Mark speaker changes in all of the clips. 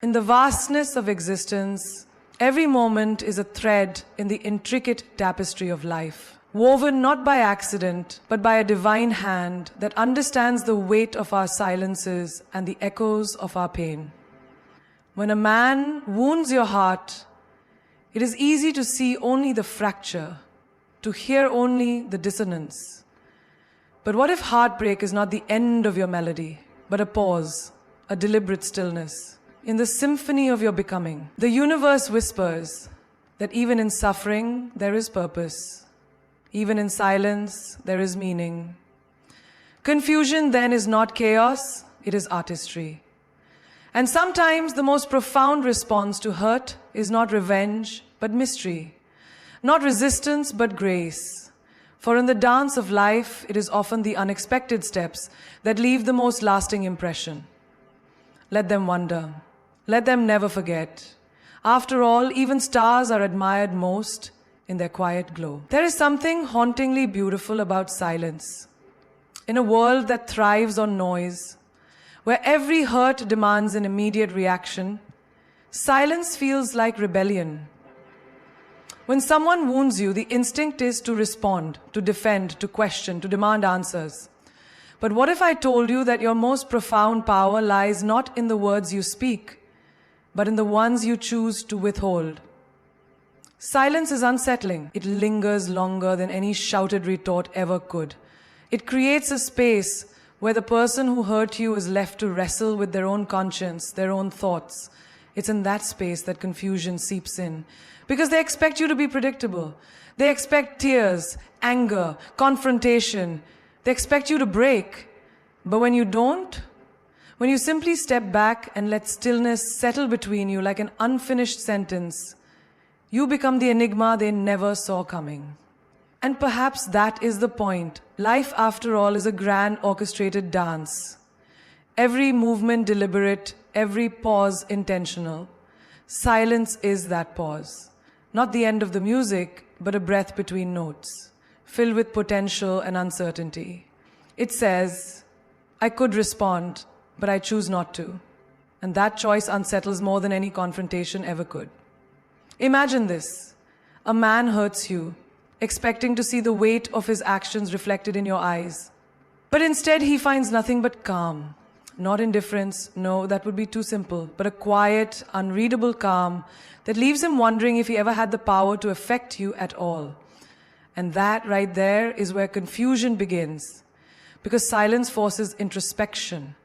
Speaker 1: In the vastness of existence, every moment is a thread in the intricate tapestry of life, woven not by accident, but by a divine hand that understands the weight of our silences and the echoes of our pain. When a man wounds your heart, it is easy to see only the fracture, to hear only the dissonance. But what if heartbreak is not the end of your melody, but a pause, a deliberate stillness? In the symphony of your becoming, the universe whispers that even in suffering, there is purpose. Even in silence, there is meaning. Confusion then is not chaos, it is artistry. And sometimes the most profound response to hurt is not revenge, but mystery. Not resistance, but grace. For in the dance of life, it is often the unexpected steps that leave the most lasting impression. Let them wonder. Let them never forget. After all, even stars are admired most in their quiet glow. There is something hauntingly beautiful about silence. In a world that thrives on noise, where every hurt demands an immediate reaction, silence feels like rebellion. When someone wounds you, the instinct is to respond, to defend, to question, to demand answers. But what if I told you that your most profound power lies not in the words you speak, but in the ones you choose to withhold? Silence is unsettling. It lingers longer than any shouted retort ever could. It creates a space where the person who hurt you is left to wrestle with their own conscience, their own thoughts. It's in that space that confusion seeps in, because they expect you to be predictable. They expect tears, anger, confrontation. They expect you to break. But when you don't, when you simply step back and let stillness settle between you like an unfinished sentence, you become the enigma they never saw coming. And perhaps that is the point. Life, after all, is a grand orchestrated dance. Every movement deliberate, every pause intentional. Silence is that pause. Not the end of the music, but a breath between notes, filled with potential and uncertainty. It says, I could respond, but I choose not to. And that choice unsettles more than any confrontation ever could. Imagine this. A man hurts you, expecting to see the weight of his actions reflected in your eyes. But instead he finds nothing but calm. Not indifference, no, that would be too simple, but a quiet, unreadable calm that leaves him wondering if he ever had the power to affect you at all. And that right there is where confusion begins. Because silence forces introspection.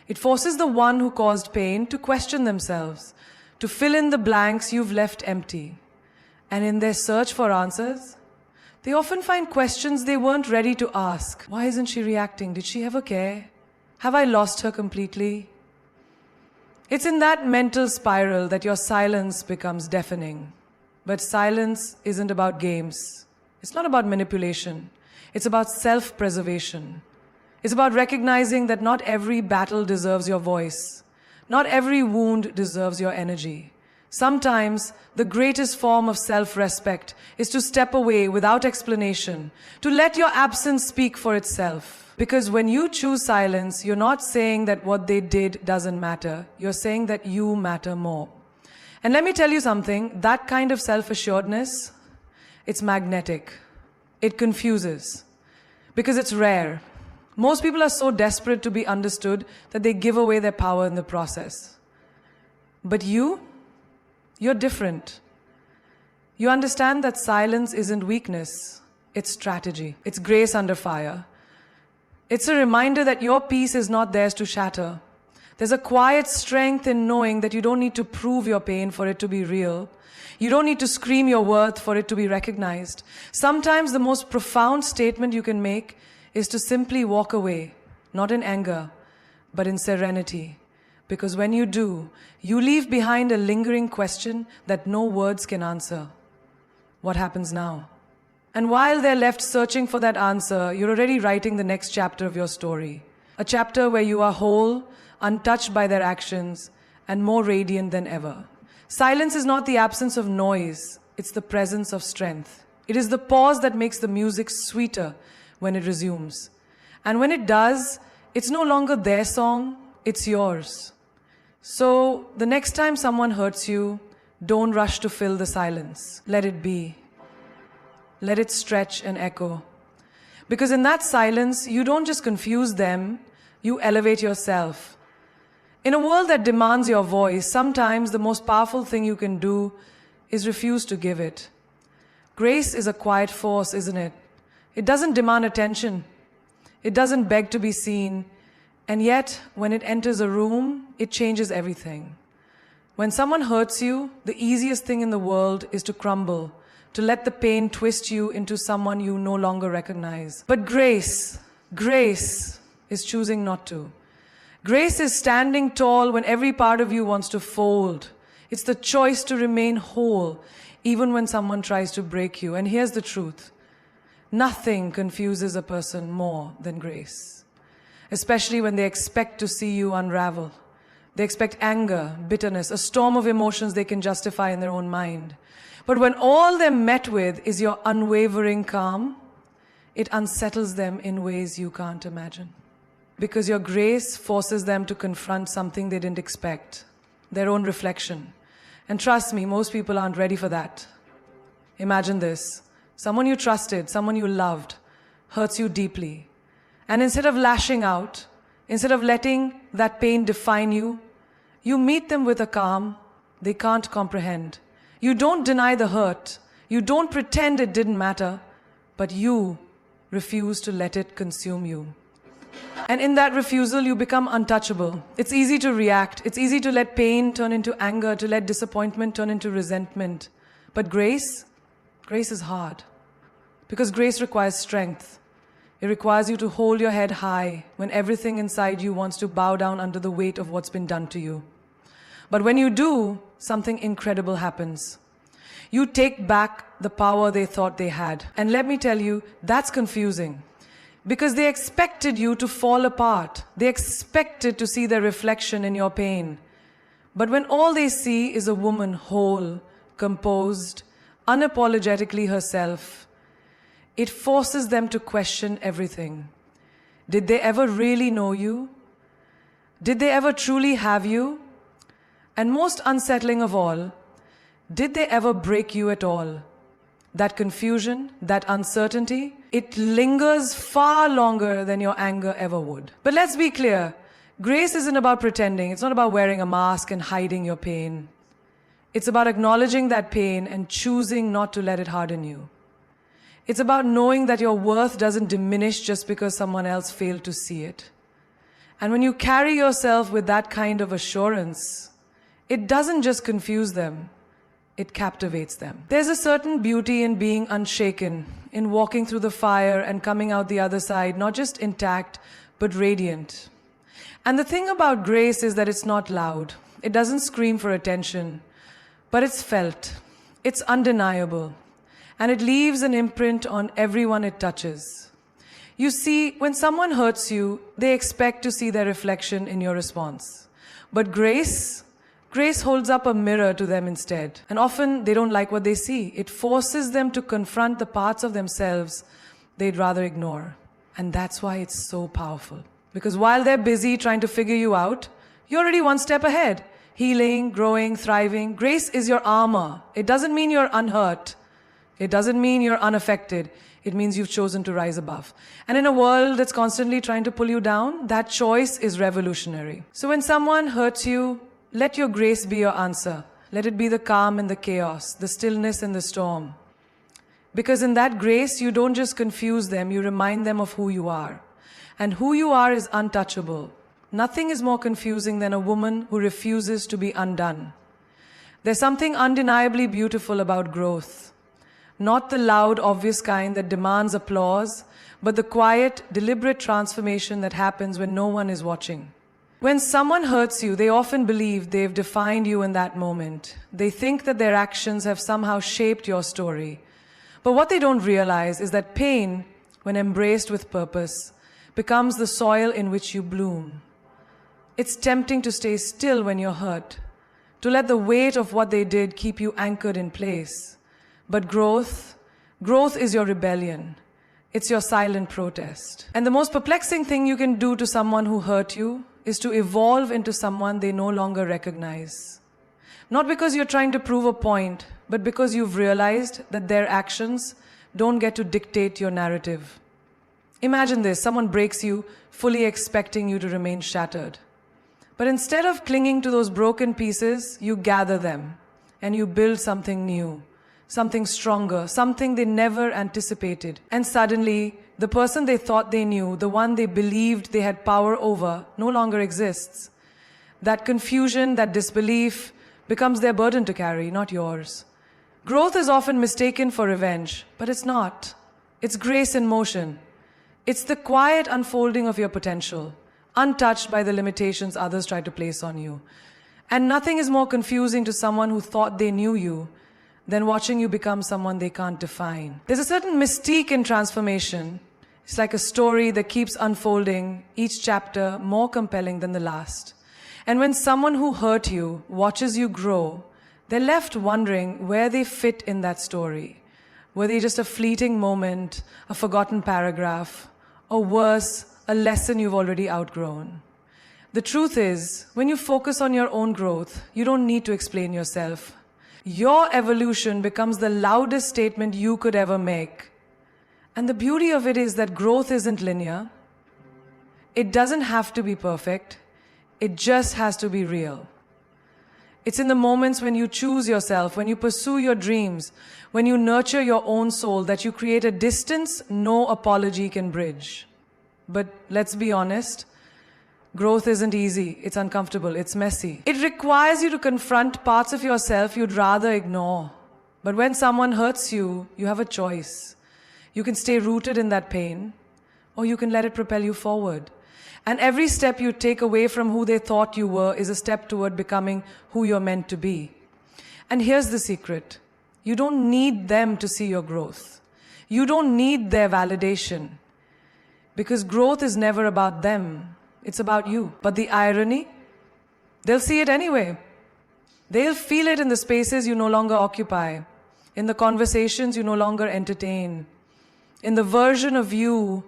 Speaker 1: It forces the one who caused pain to question themselves, to fill in the blanks you've left empty. And in their search for answers, they often find questions they weren't ready to ask. Why isn't she reacting? Did she ever care? Have I lost her completely? It's in that mental spiral that your silence becomes deafening. But silence isn't about games. It's not about manipulation. It's about self-preservation. It's about recognizing that not every battle deserves your voice. Not every wound deserves your energy. Sometimes the greatest form of self-respect is to step away without explanation, to let your absence speak for itself. Because when you choose silence, you're not saying that what they did doesn't matter. You're saying that you matter more. And let me tell you something, that kind of self-assuredness, it's magnetic. It confuses. Because it's rare. Most people are so desperate to be understood that they give away their power in the process. But you're different. You understand that silence isn't weakness, it's strategy. It's grace under fire. It's a reminder that your peace is not theirs to shatter. There's a quiet strength in knowing that you don't need to prove your pain for it to be real. You don't need to scream your worth for it to be recognized. Sometimes the most profound statement you can make is to simply walk away, not in anger, but in serenity. Because when you do, you leave behind a lingering question that no words can answer. What happens now? And while they're left searching for that answer, you're already writing the next chapter of your story. A chapter where you are whole, untouched by their actions, and more radiant than ever. Silence is not the absence of noise, it's the presence of strength. It is the pause that makes the music sweeter when it resumes. And when it does, it's no longer their song, it's yours. So the next time someone hurts you, don't rush to fill the silence. Let it be. Let it stretch and echo. Because in that silence, you don't just confuse them, you elevate yourself. In a world that demands your voice, sometimes the most powerful thing you can do is refuse to give it. Grace is a quiet force, isn't it? It doesn't demand attention. It doesn't beg to be seen. And yet, when it enters a room, it changes everything. When someone hurts you, the easiest thing in the world is to crumble, to let the pain twist you into someone you no longer recognize. But grace is choosing not to. Grace is standing tall when every part of you wants to fold. It's the choice to remain whole, even when someone tries to break you. And here's the truth. Nothing confuses a person more than grace, especially when they expect to see you unravel. They expect anger, bitterness, a storm of emotions they can justify in their own mind. But when all they're met with is your unwavering calm, it unsettles them in ways you can't imagine. Because your grace forces them to confront something they didn't expect, their own reflection. And trust me, most people aren't ready for that. Imagine this. Someone you trusted, someone you loved, hurts you deeply. And instead of lashing out, instead of letting that pain define you, you meet them with a calm they can't comprehend. You don't deny the hurt. You don't pretend it didn't matter, but you refuse to let it consume you. And in that refusal, you become untouchable. It's easy to react. It's easy to let pain turn into anger, to let disappointment turn into resentment. But grace is hard. Because grace requires strength. It requires you to hold your head high when everything inside you wants to bow down under the weight of what's been done to you. But when you do, something incredible happens. You take back the power they thought they had. And let me tell you, that's confusing. Because they expected you to fall apart. They expected to see their reflection in your pain. But when all they see is a woman whole, composed, unapologetically herself, it forces them to question everything. Did they ever really know you? Did they ever truly have you? And most unsettling of all, did they ever break you at all? That confusion, that uncertainty, it lingers far longer than your anger ever would. But let's be clear, grace isn't about pretending. It's not about wearing a mask and hiding your pain. It's about acknowledging that pain and choosing not to let it harden you. It's about knowing that your worth doesn't diminish just because someone else failed to see it. And when you carry yourself with that kind of assurance, it doesn't just confuse them, it captivates them. There's a certain beauty in being unshaken, in walking through the fire and coming out the other side, not just intact, but radiant. And the thing about grace is that it's not loud. It doesn't scream for attention, but it's felt. It's undeniable. And it leaves an imprint on everyone it touches. You see, when someone hurts you, they expect to see their reflection in your response. But grace holds up a mirror to them instead. And often they don't like what they see. It forces them to confront the parts of themselves they'd rather ignore. And that's why it's so powerful. Because while they're busy trying to figure you out, you're already one step ahead. Healing, growing, thriving. Grace is your armor. It doesn't mean you're unhurt. It doesn't mean you're unaffected. It means you've chosen to rise above. And in a world that's constantly trying to pull you down, that choice is revolutionary. So when someone hurts you, let your grace be your answer. Let it be the calm and the chaos, the stillness and the storm. Because in that grace, you don't just confuse them, you remind them of who you are. And who you are is untouchable. Nothing is more confusing than a woman who refuses to be undone. There's something undeniably beautiful about growth. Not the loud, obvious kind that demands applause, but the quiet, deliberate transformation that happens when no one is watching. When someone hurts you, they often believe they've defined you in that moment. They think that their actions have somehow shaped your story. But what they don't realize is that pain, when embraced with purpose, becomes the soil in which you bloom. It's tempting to stay still when you're hurt, to let the weight of what they did keep you anchored in place. But growth is your rebellion. It's your silent protest. And the most perplexing thing you can do to someone who hurt you is to evolve into someone they no longer recognize. Not because you're trying to prove a point, but because you've realized that their actions don't get to dictate your narrative. Imagine this, someone breaks you, fully expecting you to remain shattered. But instead of clinging to those broken pieces, you gather them and you build something new, something stronger, something they never anticipated. And suddenly, the person they thought they knew, the one they believed they had power over, no longer exists. That confusion, that disbelief becomes their burden to carry, not yours. Growth is often mistaken for revenge, but it's not. It's grace in motion. It's the quiet unfolding of your potential, untouched by the limitations others try to place on you. And nothing is more confusing to someone who thought they knew you than watching you become someone they can't define. There's a certain mystique in transformation. It's like a story that keeps unfolding, each chapter more compelling than the last. And when someone who hurt you watches you grow, they're left wondering where they fit in that story. Were they just a fleeting moment, a forgotten paragraph, or worse, a lesson you've already outgrown? The truth is, when you focus on your own growth, you don't need to explain yourself. Your evolution becomes the loudest statement you could ever make. And the beauty of it is that growth isn't linear. It doesn't have to be perfect. It just has to be real. It's in the moments when you choose yourself, when you pursue your dreams, when you nurture your own soul, that you create a distance no apology can bridge. But let's be honest, growth isn't easy, it's uncomfortable, it's messy. It requires you to confront parts of yourself you'd rather ignore. But when someone hurts you, you have a choice. You can stay rooted in that pain, or you can let it propel you forward. And every step you take away from who they thought you were is a step toward becoming who you're meant to be. And here's the secret. You don't need them to see your growth. You don't need their validation. Because growth is never about them. It's about you. But the irony, they'll see it anyway. They'll feel it in the spaces you no longer occupy, in the conversations you no longer entertain, in the version of you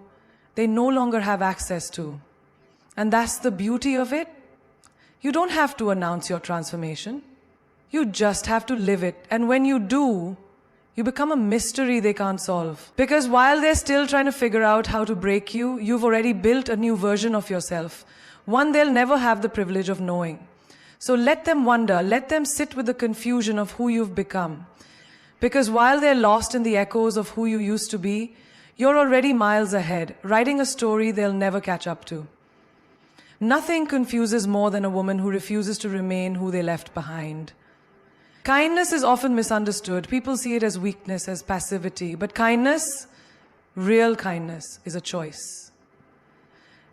Speaker 1: they no longer have access to. And that's the beauty of it. You don't have to announce your transformation. You just have to live it. And when you do, you become a mystery they can't solve. Because while they're still trying to figure out how to break you, you've already built a new version of yourself, one they'll never have the privilege of knowing. So let them wonder, let them sit with the confusion of who you've become. Because while they're lost in the echoes of who you used to be, you're already miles ahead, writing a story they'll never catch up to. Nothing confuses more than a woman who refuses to remain who they left behind. Kindness is often misunderstood. People see it as weakness, as passivity. But kindness, real kindness, is a choice.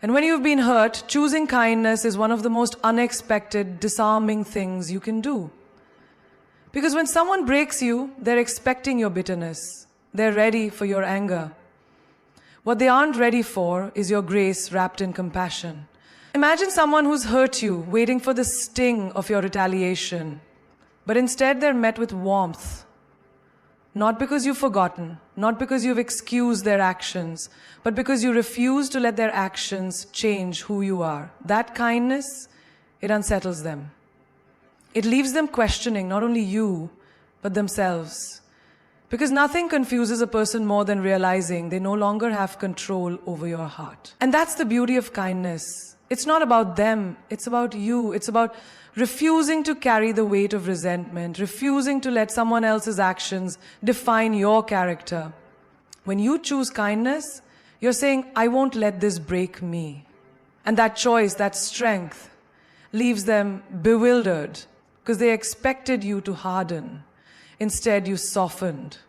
Speaker 1: And when you've been hurt, choosing kindness is one of the most unexpected, disarming things you can do. Because when someone breaks you, they're expecting your bitterness. They're ready for your anger. What they aren't ready for is your grace wrapped in compassion. Imagine someone who's hurt you, waiting for the sting of your retaliation. But instead they're met with warmth. Not because you've forgotten, not because you've excused their actions, but because you refuse to let their actions change who you are. That kindness, it unsettles them. It leaves them questioning not only you, but themselves. Because nothing confuses a person more than realizing they no longer have control over your heart. And that's the beauty of kindness. It's not about them, it's about you. It's about refusing to carry the weight of resentment, refusing to let someone else's actions define your character. When you choose kindness, you're saying, I won't let this break me. And that choice, that strength, leaves them bewildered because they expected you to harden. Instead, you softened.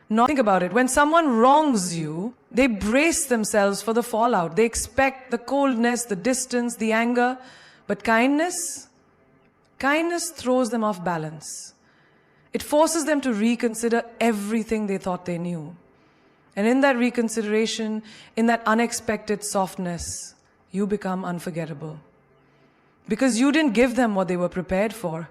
Speaker 1: Now think about it. When someone wrongs you, they brace themselves for the fallout. They expect the coldness, the distance, the anger. But kindness throws them off balance. It forces them to reconsider everything they thought they knew. And in that reconsideration, in that unexpected softness, you become unforgettable. Because you didn't give them what they were prepared for.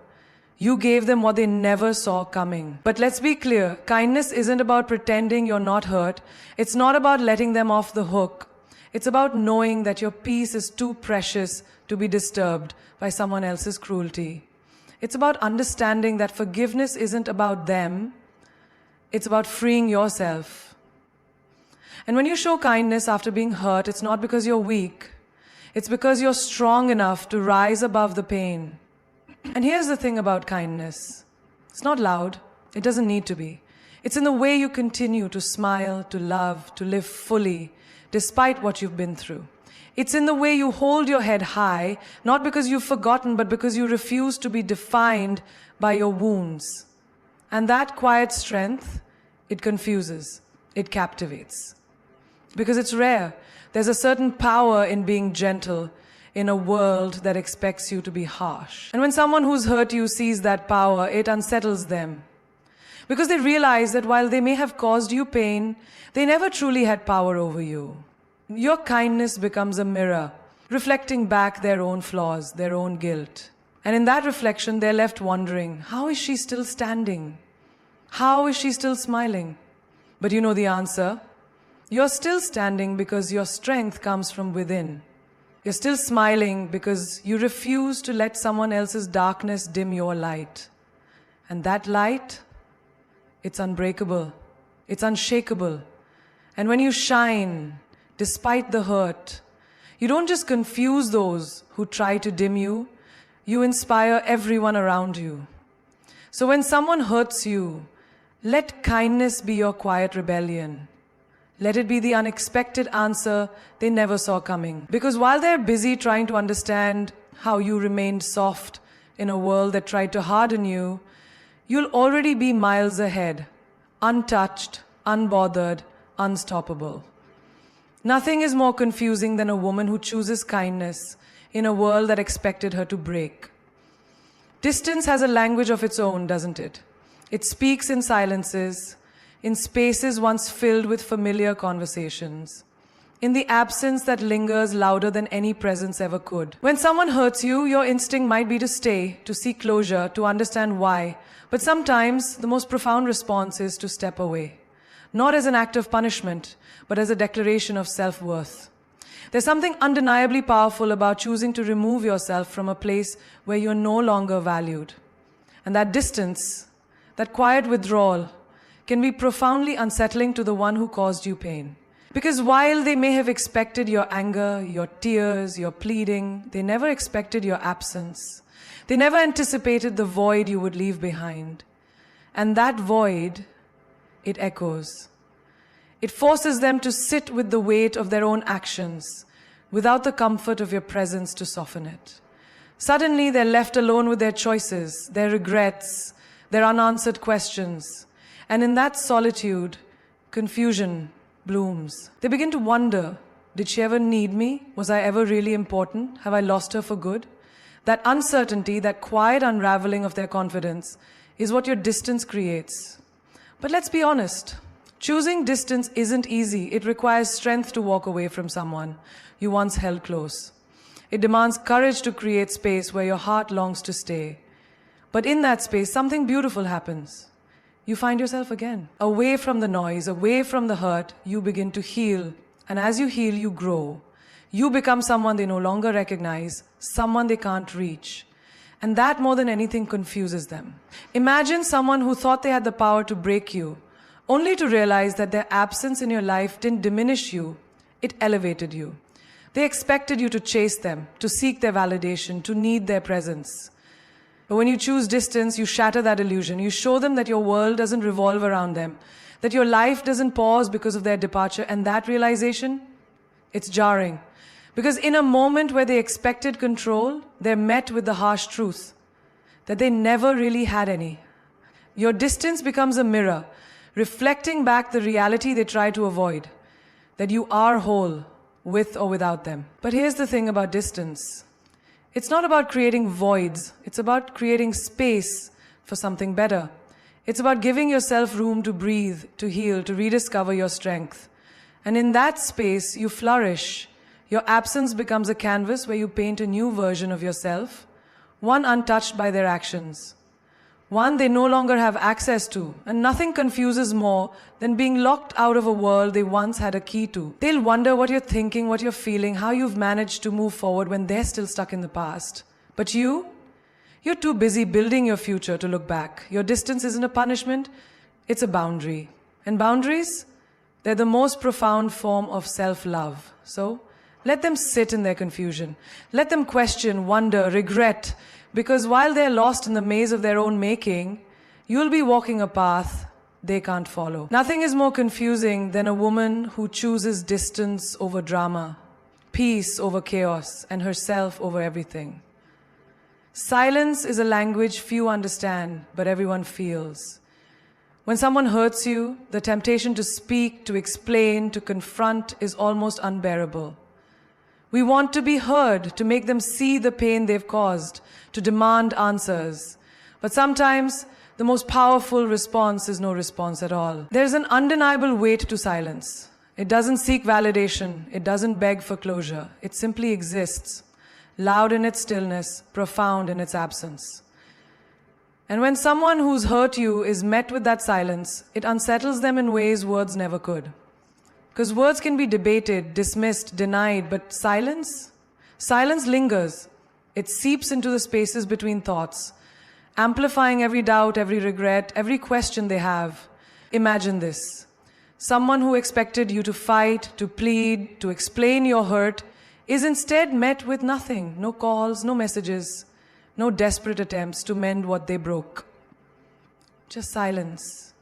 Speaker 1: You gave them what they never saw coming. But let's be clear, kindness isn't about pretending you're not hurt. It's not about letting them off the hook. It's about knowing that your peace is too precious to be disturbed by someone else's cruelty. It's about understanding that forgiveness isn't about them, it's about freeing yourself. And when you show kindness after being hurt, it's not because you're weak, it's because you're strong enough to rise above the pain. And here's the thing about kindness. It's not loud. It doesn't need to be. It's in the way you continue to smile, to love, to live fully, despite what you've been through. It's in the way you hold your head high, not because you've forgotten, but because you refuse to be defined by your wounds. And that quiet strength, it confuses, it captivates. Because it's rare. There's a certain power in being gentle in a world that expects you to be harsh. And when someone who's hurt you sees that power, it unsettles them. Because they realize that while they may have caused you pain, they never truly had power over you. Your kindness becomes a mirror, reflecting back their own flaws, their own guilt. And in that reflection, they're left wondering, how is she still standing? How is she still smiling? But you know the answer. You're still standing because your strength comes from within. You're still smiling because you refuse to let someone else's darkness dim your light. And that light, it's unbreakable. It's unshakable. And when you shine, despite the hurt, you don't just confuse those who try to dim you, you inspire everyone around you. So when someone hurts you, let kindness be your quiet rebellion. Let it be the unexpected answer they never saw coming. Because while they're busy trying to understand how you remained soft in a world that tried to harden you, you'll already be miles ahead, untouched, unbothered, unstoppable. Nothing is more confusing than a woman who chooses kindness in a world that expected her to break. Distance has a language of its own, doesn't it? It speaks in silences, in spaces once filled with familiar conversations, in the absence that lingers louder than any presence ever could. When someone hurts you, your instinct might be to stay, to seek closure, to understand why. But sometimes the most profound response is to step away. Not as an act of punishment, but as a declaration of self-worth. There's something undeniably powerful about choosing to remove yourself from a place where you're no longer valued. And that distance, that quiet withdrawal, can be profoundly unsettling to the one who caused you pain. Because while they may have expected your anger, your tears, your pleading, they never expected your absence. They never anticipated the void you would leave behind. And that void, it echoes. It forces them to sit with the weight of their own actions, without the comfort of your presence to soften it. Suddenly, they're left alone with their choices, their regrets, their unanswered questions. And in that solitude, confusion blooms. They begin to wonder, did she ever need me? Was I ever really important? Have I lost her for good? That uncertainty, that quiet unraveling of their confidence is what your distance creates. But let's be honest, choosing distance isn't easy. It requires strength to walk away from someone you once held close. It demands courage to create space where your heart longs to stay. But in that space, something beautiful happens. You find yourself again. Away from the noise, away from the hurt, you begin to heal. And as you heal, you grow. You become someone they no longer recognize, someone they can't reach. And that more than anything confuses them. Imagine someone who thought they had the power to break you, only to realize that their absence in your life didn't diminish you, it elevated you. They expected you to chase them, to seek their validation, to need their presence. But when you choose distance, you shatter that illusion. You show them that your world doesn't revolve around them, that your life doesn't pause because of their departure. And that realization, it's jarring. Because in a moment where they expected control, they're met with the harsh truth that they never really had any. Your distance becomes a mirror, reflecting back the reality they try to avoid, that you are whole, with or without them. But here's the thing about distance. It's not about creating voids. It's about creating space for something better. It's about giving yourself room to breathe, to heal, to rediscover your strength. And in that space, you flourish. Your absence becomes a canvas where you paint a new version of yourself, one untouched by their actions, one they no longer have access to, and nothing confuses more than being locked out of a world they once had a key to. They'll wonder what you're thinking, what you're feeling, how you've managed to move forward when they're still stuck in the past. But you're too busy building your future to look back. Your distance isn't a punishment, it's a boundary. And boundaries, they're the most profound form of self-love. So let them sit in their confusion. Let them question, wonder, regret, because while they're lost in the maze of their own making, you'll be walking a path they can't follow. Nothing is more confusing than a woman who chooses distance over drama, peace over chaos, and herself over everything. Silence is a language few understand, but everyone feels. When someone hurts you, the temptation to speak, to explain, to confront is almost unbearable. We want to be heard, to make them see the pain they've caused, to demand answers. But sometimes, the most powerful response is no response at all. There's an undeniable weight to silence. It doesn't seek validation. It doesn't beg for closure. It simply exists, loud in its stillness, profound in its absence. And when someone who's hurt you is met with that silence, it unsettles them in ways words never could. Because words can be debated, dismissed, denied, but silence lingers. It seeps into the spaces between thoughts, amplifying every doubt, every regret, every question they have. Imagine this. Someone who expected you to fight, to plead, to explain your hurt, is instead met with nothing. No calls, no messages, no desperate attempts to mend what they broke. Just silence.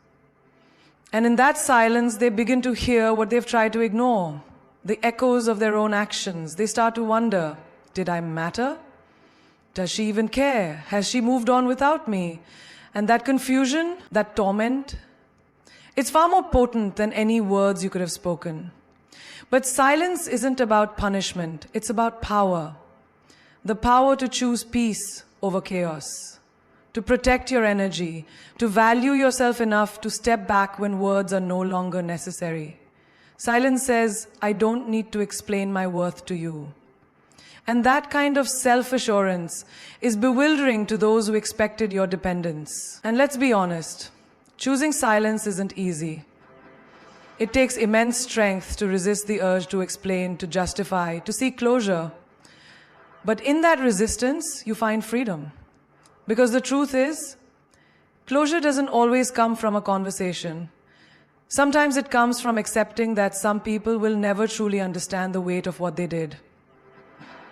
Speaker 1: And in that silence, they begin to hear what they've tried to ignore, the echoes of their own actions. They start to wonder, did I matter? Does she even care? Has she moved on without me? And that confusion, that torment, it's far more potent than any words you could have spoken. But silence isn't about punishment, it's about power. The power to choose peace over chaos, to protect your energy, to value yourself enough to step back when words are no longer necessary. Silence says, I don't need to explain my worth to you. And that kind of self-assurance is bewildering to those who expected your dependence. And let's be honest, choosing silence isn't easy. It takes immense strength to resist the urge to explain, to justify, to seek closure. But in that resistance, you find freedom. Because the truth is, closure doesn't always come from a conversation. Sometimes it comes from accepting that some people will never truly understand the weight of what they did.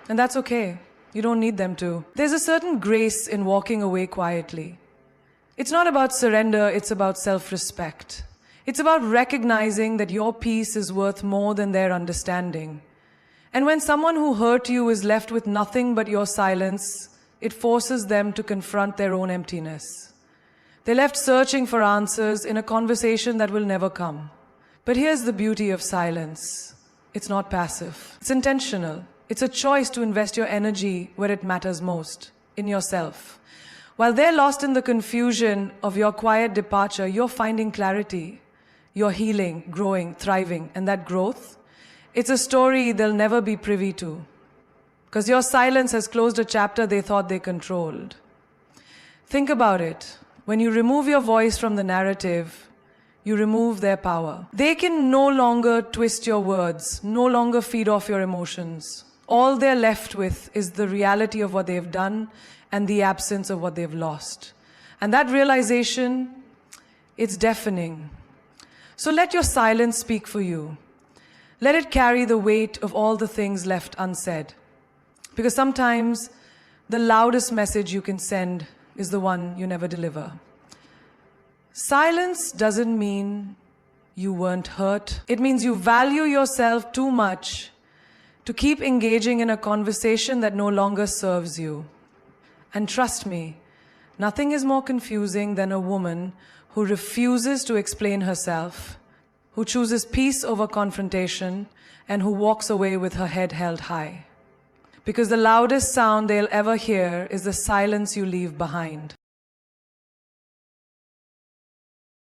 Speaker 1: And that's okay. You don't need them to. There's a certain grace in walking away quietly. It's not about surrender, it's about self-respect. It's about recognizing that your peace is worth more than their understanding. And when someone who hurt you is left with nothing but your silence, it forces them to confront their own emptiness. They're left searching for answers in a conversation that will never come. But here's the beauty of silence. It's not passive. It's intentional. It's a choice to invest your energy where it matters most, in yourself. While they're lost in the confusion of your quiet departure, you're finding clarity. You're healing, growing, thriving. And that growth, it's a story they'll never be privy to. Because your silence has closed a chapter they thought they controlled. Think about it. When you remove your voice from the narrative, you remove their power. They can no longer twist your words, no longer feed off your emotions. All they're left with is the reality of what they've done and the absence of what they've lost. And that realization, it's deafening. So let your silence speak for you. Let it carry the weight of all the things left unsaid. Because sometimes the loudest message you can send is the one you never deliver. Silence doesn't mean you weren't hurt. It means you value yourself too much to keep engaging in a conversation that no longer serves you. And trust me, nothing is more confusing than a woman who refuses to explain herself, who chooses peace over confrontation, and who walks away with her head held high. Because the loudest sound they'll ever hear is the silence you leave behind.